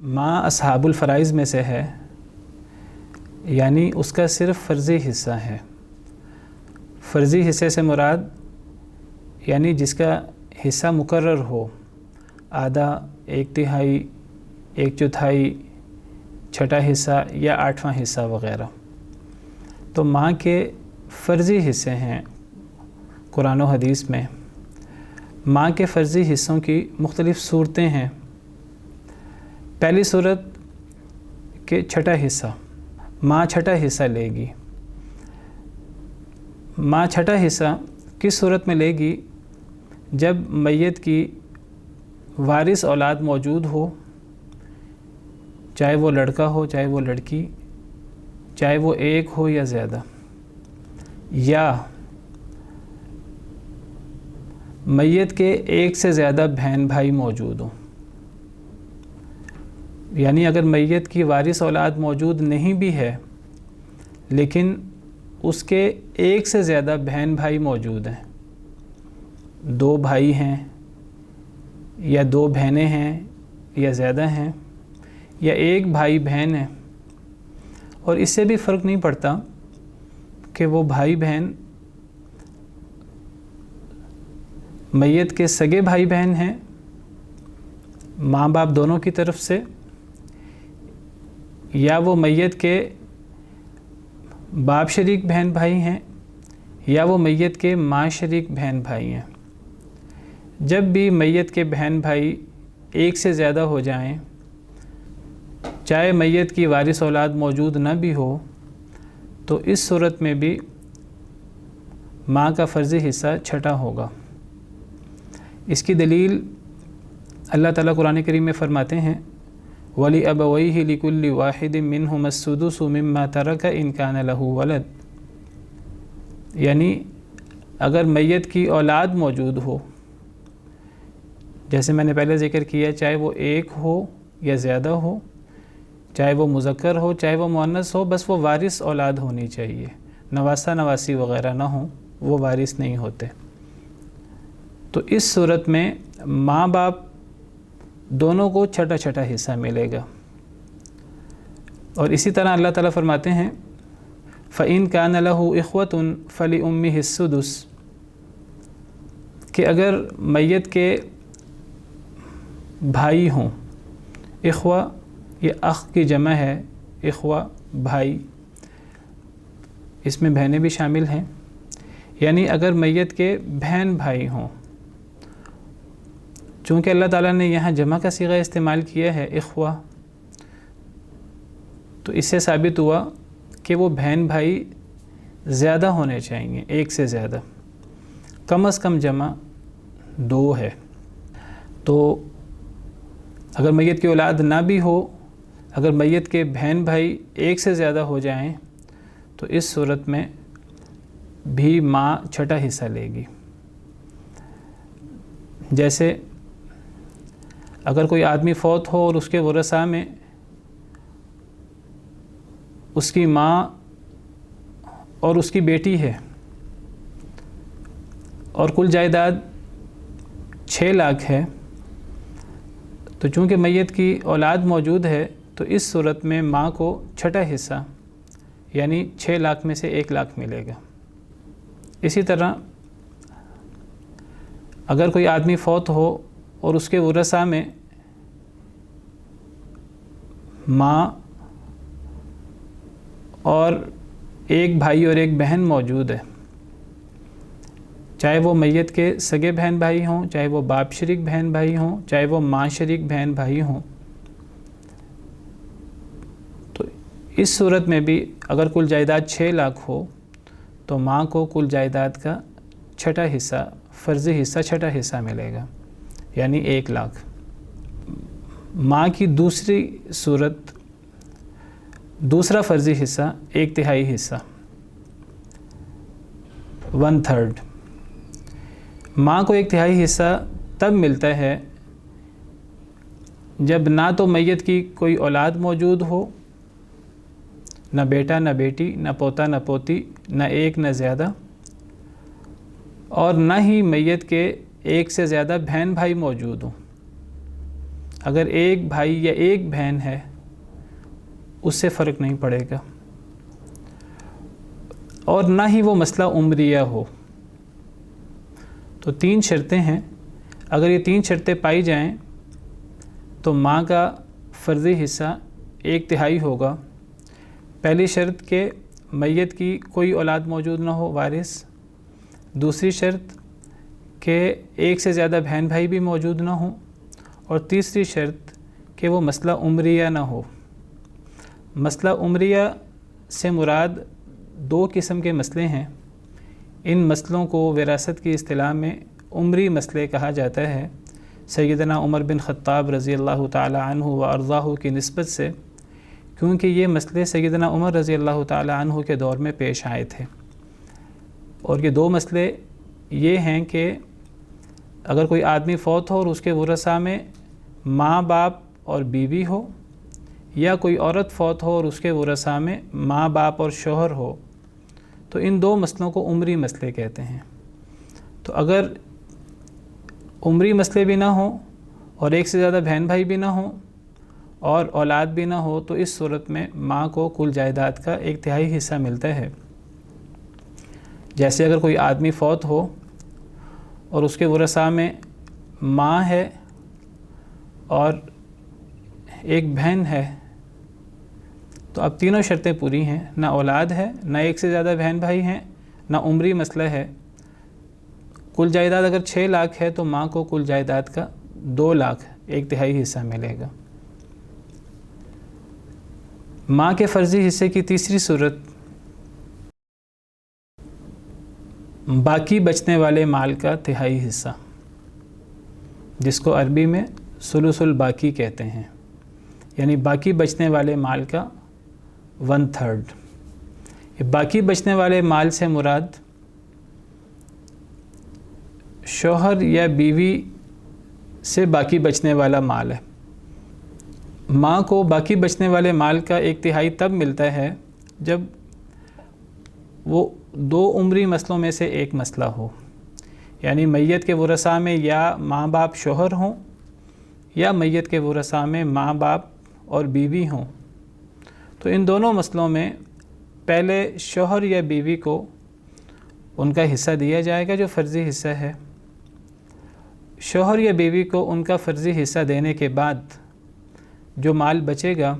ماں اصحاب الفرائض میں سے ہے، یعنی اس کا صرف فرضی حصہ ہے۔ فرضی حصے سے مراد یعنی جس کا حصہ مقرر ہو، آدھا، ایک تہائی، ایک چوتھائی، چھٹا حصہ یا آٹھواں حصہ وغیرہ۔ تو ماں کے فرضی حصے ہیں قرآن و حدیث میں۔ ماں کے فرضی حصوں کی مختلف صورتیں ہیں۔ پہلی صورت کہ چھٹا حصہ، ماں چھٹا حصہ لے گی۔ ماں چھٹا حصہ کس صورت میں لے گی؟ جب میت کی وارث اولاد موجود ہو، چاہے وہ لڑکا ہو چاہے وہ لڑکی، چاہے وہ ایک ہو یا زیادہ، یا میت کے ایک سے زیادہ بہن بھائی موجود ہوں۔ یعنی اگر میت کی وارث اولاد موجود نہیں بھی ہے لیکن اس کے ایک سے زیادہ بہن بھائی موجود ہیں، دو بھائی ہیں یا دو بہنیں ہیں یا زیادہ ہیں، یا ایک بھائی بہن ہے، اور اس سے بھی فرق نہیں پڑتا کہ وہ بھائی بہن میت کے سگے بھائی بہن ہیں ماں باپ دونوں کی طرف سے، یا وہ میت کے باپ شریک بہن بھائی ہیں، یا وہ میت کے ماں شریک بہن بھائی ہیں۔ جب بھی میت کے بہن بھائی ایک سے زیادہ ہو جائیں، چاہے میت کی وارث اولاد موجود نہ بھی ہو، تو اس صورت میں بھی ماں کا فرضی حصہ چھٹا ہوگا۔ اس کی دلیل اللہ تعالیٰ قرآن کریم میں فرماتے ہیں وَلِأَبَوَيْهِ لِكُلِّ وَاحِدٍ مِّنْهُمَا السُّدُسُ مِمَّا تَرَكَ إِن كَانَ لَهُ وَلَدٌ، یعنی اگر میت کی اولاد موجود ہو، جیسے میں نے پہلے ذکر کیا، چاہے وہ ایک ہو یا زیادہ ہو، چاہے وہ مذکر ہو چاہے وہ مؤنث ہو، بس وہ وارث اولاد ہونی چاہیے، نواسہ نواسی وغیرہ نہ ہوں، وہ وارث نہیں ہوتے۔ تو اس صورت میں ماں باپ دونوں کو چھٹا چھٹا حصہ ملے گا۔ اور اسی طرح اللہ تعالیٰ فرماتے ہیں فَإِن كَانَ لَهُ إِخْوَةٌ فَلِأُمِّهِ السُّدُسُ، کہ اگر میت کے بھائی ہوں، اخوہ یہ اخ کی جمع ہے، اخوہ بھائی، اس میں بہنیں بھی شامل ہیں، یعنی اگر میت کے بہن بھائی ہوں، چونکہ اللہ تعالیٰ نے یہاں جمع کا صیغہ استعمال کیا ہے اخوہ، تو اس سے ثابت ہوا کہ وہ بہن بھائی زیادہ ہونے چاہیے، ایک سے زیادہ، کم از کم جمع دو ہے۔ تو اگر میت کی اولاد نہ بھی ہو، اگر میت کے بہن بھائی ایک سے زیادہ ہو جائیں، تو اس صورت میں بھی ماں چھٹا حصہ لے گی۔ جیسے اگر کوئی آدمی فوت ہو اور اس کے ورثاء میں اس کی ماں اور اس کی بیٹی ہے، اور کل جائیداد 6 لاکھ ہے، تو چونکہ میت کی اولاد موجود ہے تو اس صورت میں ماں کو چھٹا حصہ یعنی 6 لاکھ میں سے 1 لاکھ ملے گا۔ اسی طرح اگر کوئی آدمی فوت ہو اور اس کے ورثاء میں ماں اور ایک بھائی اور ایک بہن موجود ہے، چاہے وہ میت کے سگے بہن بھائی ہوں، چاہے وہ باپ شریک بہن بھائی ہوں، چاہے وہ ماں شریک بہن بھائی ہوں، تو اس صورت میں بھی اگر کل جائیداد 6 لاکھ ہو تو ماں کو کل جائیداد کا چھٹا حصہ، فرضی حصہ چھٹا حصہ ملے گا، یعنی 1 لاکھ۔ ماں کی دوسری صورت، دوسرا فرضی حصہ 1/3 حصہ، 1/3۔ ماں کو 1/3 حصہ تب ملتا ہے جب نہ تو میت کی کوئی اولاد موجود ہو، نہ بیٹا نہ بیٹی، نہ پوتا نہ پوتی، نہ ایک نہ زیادہ، اور نہ ہی میت کے ایک سے زیادہ بہن بھائی موجود ہوں، اگر ایک بھائی یا ایک بہن ہے اس سے فرق نہیں پڑے گا، اور نہ ہی وہ مسئلہ عمریہ ہو۔ تو 3 شرطیں ہیں، اگر یہ 3 شرطیں پائی جائیں تو ماں کا فرضی حصہ 1/3 ہوگا۔ پہلی شرط کہ میت کی کوئی اولاد موجود نہ ہو وارث، دوسری شرط کہ ایک سے زیادہ بہن بھائی بھی موجود نہ ہوں، اور تیسری شرط کہ وہ مسئلہ عمریہ نہ ہو۔ مسئلہ عمریہ سے مراد 2 قسم کے مسئلے ہیں۔ ان مسئلوں کو وراثت کی اصطلاح میں عمری مسئلے کہا جاتا ہے، سیدنا عمر بن خطاب رضی اللہ تعالی عنہ و ارضاہ کی نسبت سے، کیونکہ یہ مسئلے سیدنا عمر رضی اللہ تعالی عنہ کے دور میں پیش آئے تھے۔ اور یہ 2 مسئلے یہ ہیں کہ اگر کوئی آدمی فوت ہو اور اس کے ورثاء میں ماں باپ اور بیوی ہو، یا کوئی عورت فوت ہو اور اس کے ورثاء میں ماں باپ اور شوہر ہو، تو ان 2 مسئلوں کو عمری مسئلے کہتے ہیں۔ تو اگر عمری مسئلے بھی نہ ہوں اور ایک سے زیادہ بہن بھائی بھی نہ ہوں اور اولاد بھی نہ ہو، تو اس صورت میں ماں کو کل جائیداد کا 1/3 حصہ ملتا ہے۔ جیسے اگر کوئی آدمی فوت ہو اور اس کے ورثاء میں ماں ہے اور ایک بہن ہے، تو اب تینوں شرطیں پوری ہیں، نہ اولاد ہے، نہ ایک سے زیادہ بہن بھائی ہیں، نہ عمری مسئلہ ہے۔ کل جائیداد اگر 6 لاکھ ہے تو ماں کو کل جائیداد کا 2 لاکھ 1/3 حصہ ملے گا۔ ماں کے فرضی حصے کی تیسری صورت باقی بچنے والے مال کا 1/3 حصہ، جس کو عربی میں ثلث الباقی کہتے ہیں، یعنی باقی بچنے والے مال کا 1/3۔ یہ باقی بچنے والے مال سے مراد شوہر یا بیوی سے باقی بچنے والا مال ہے۔ ماں کو باقی بچنے والے مال کا 1/3 تب ملتا ہے جب وہ 2 عمری مسئلوں میں سے ایک مسئلہ ہو، یعنی میت کے ورثاء میں یا ماں باپ شوہر ہوں یا میت کے ورثاء میں ماں باپ اور بیوی ہوں۔ تو ان دونوں مسئلوں میں پہلے شوہر یا بیوی کو ان کا حصہ دیا جائے گا جو فرضی حصہ ہے۔ شوہر یا بیوی کو ان کا فرضی حصہ دینے کے بعد جو مال بچے گا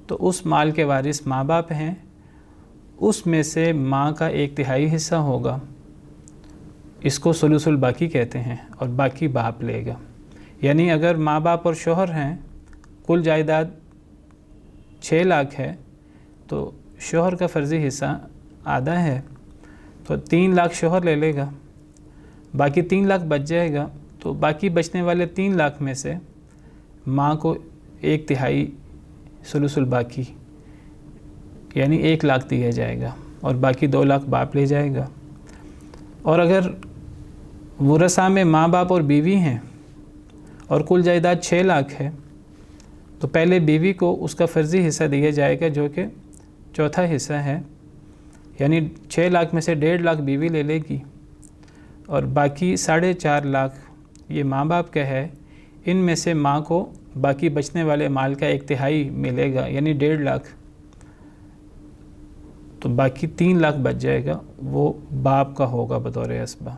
تو اس مال کے وارث ماں باپ ہیں، اس میں سے ماں کا 1/3 حصہ ہوگا، اس کو ثلث الباقی کہتے ہیں، اور باقی باپ لے گا۔ یعنی اگر ماں باپ اور شوہر ہیں، کل جائیداد 6 لاکھ ہے تو شوہر کا فرضی حصہ آدھا ہے، تو 3 لاکھ شوہر لے لے گا، باقی 3 لاکھ بچ جائے گا۔ تو باقی بچنے والے 3 لاکھ میں سے ماں کو 1/3 ثلث الباقی یعنی 1 لاکھ دیا جائے گا، اور باقی 2 لاکھ باپ لے جائے گا۔ اور اگر ورثاء میں ماں باپ اور بیوی ہیں اور کل جائیداد 6 لاکھ ہے، تو پہلے بیوی کو اس کا فرضی حصہ دیا جائے گا جو کہ چوتھا حصہ ہے، یعنی 6 لاکھ میں سے 1.5 لاکھ بیوی لے لے گی، اور باقی 4.5 لاکھ یہ ماں باپ کا ہے۔ ان میں سے ماں کو باقی بچنے والے مال کا 1/3 ملے گا، یعنی 1.5 لاکھ، تو باقی 3 لاکھ بچ جائے گا، وہ باپ کا ہوگا بطور اسبہ۔